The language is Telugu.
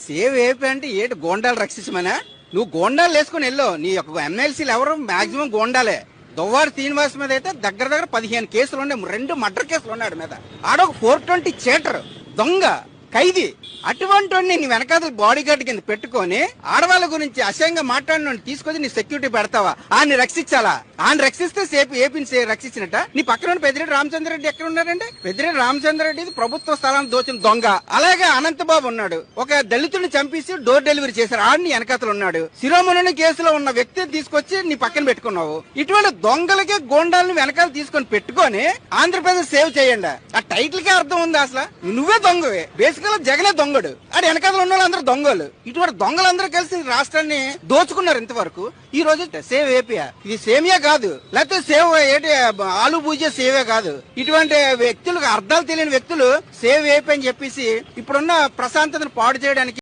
సేవ్ ఏపీ అంటే ఏంటి గోండాలు రక్షించమనా? నువ్వు గోండాలు వేసుకుని వెళ్ళు. నీ యొక్క ఎమ్మెల్సీలు ఎవరు మాక్సిమం గోండాలే. దువ్వాడ శ్రీనివాస్ మీద అయితే దగ్గర 15 కేసులు ఉన్నాయి. 2 మర్డర్ కేసులు ఉన్నాడు మీద. ఆడొక 420 చీటర్ దొంగ ఖైదీ. అటువంటి నీ వెనకాల బాడీ గార్డ్ కింద పెట్టుకొని ఆడవాళ్ళ గురించి అసహ్యంగా మాట్లాడిన తీసుకొచ్చి నీ సెక్యూరిటీ పెడతావా? ఆయన రక్షించాలా? ఆయన రక్షిస్తే ఏపీని రక్షించినట్ట. నీ పక్కన పెద్దిరెడ్డి రామచంద్రరెడ్డి ఎక్కడ ఉన్నాడంటే? పెద్దిరెడ్డి రామచంద్రరెడ్డి ప్రభుత్వ స్థలాన్ని దోచిన దొంగ. అలాగే అనంతబాబు ఉన్నాడు, ఒక దళితుడిని చంపేసి డోర్ డెలివరీ చేశారు, ఆడిని వెనకాతలు ఉన్నాడు. శిరోమణి కేసులో ఉన్న వ్యక్తిని తీసుకొచ్చి నీ పక్కన పెట్టుకున్నావు. ఇటువంటి దొంగలకి గోండాలను వెనకాల తీసుకొని పెట్టుకొని ఆంధ్రప్రదేశ్ సేవ్ చేయండి. ఆ టైటిల్ కే అర్థం ఉంది. అసలు నువ్వే దొంగవే. బేసికల్ జగనే దొంగడు, ఆడు వెనకాల ఉన్న వాళ్ళందరూ దొంగలు. ఇటువంటి దొంగలందరూ కలిసి రాష్ట్రాన్ని దోచుకున్నారు ఇంతవరకు. ఈ రోజు సేవ్ ఏపీ ఇది సేమియా కాదు, లేకపోతే సేవ్ ఏంటి ఆలు పూజ సేవే కాదు. ఇటువంటి వ్యక్తులకు అర్థాలు తెలియని వ్యక్తులు సేవ్ ఏపీ అని చెప్పేసి ఇప్పుడున్న ప్రశాంతతను పాడు చేయడానికి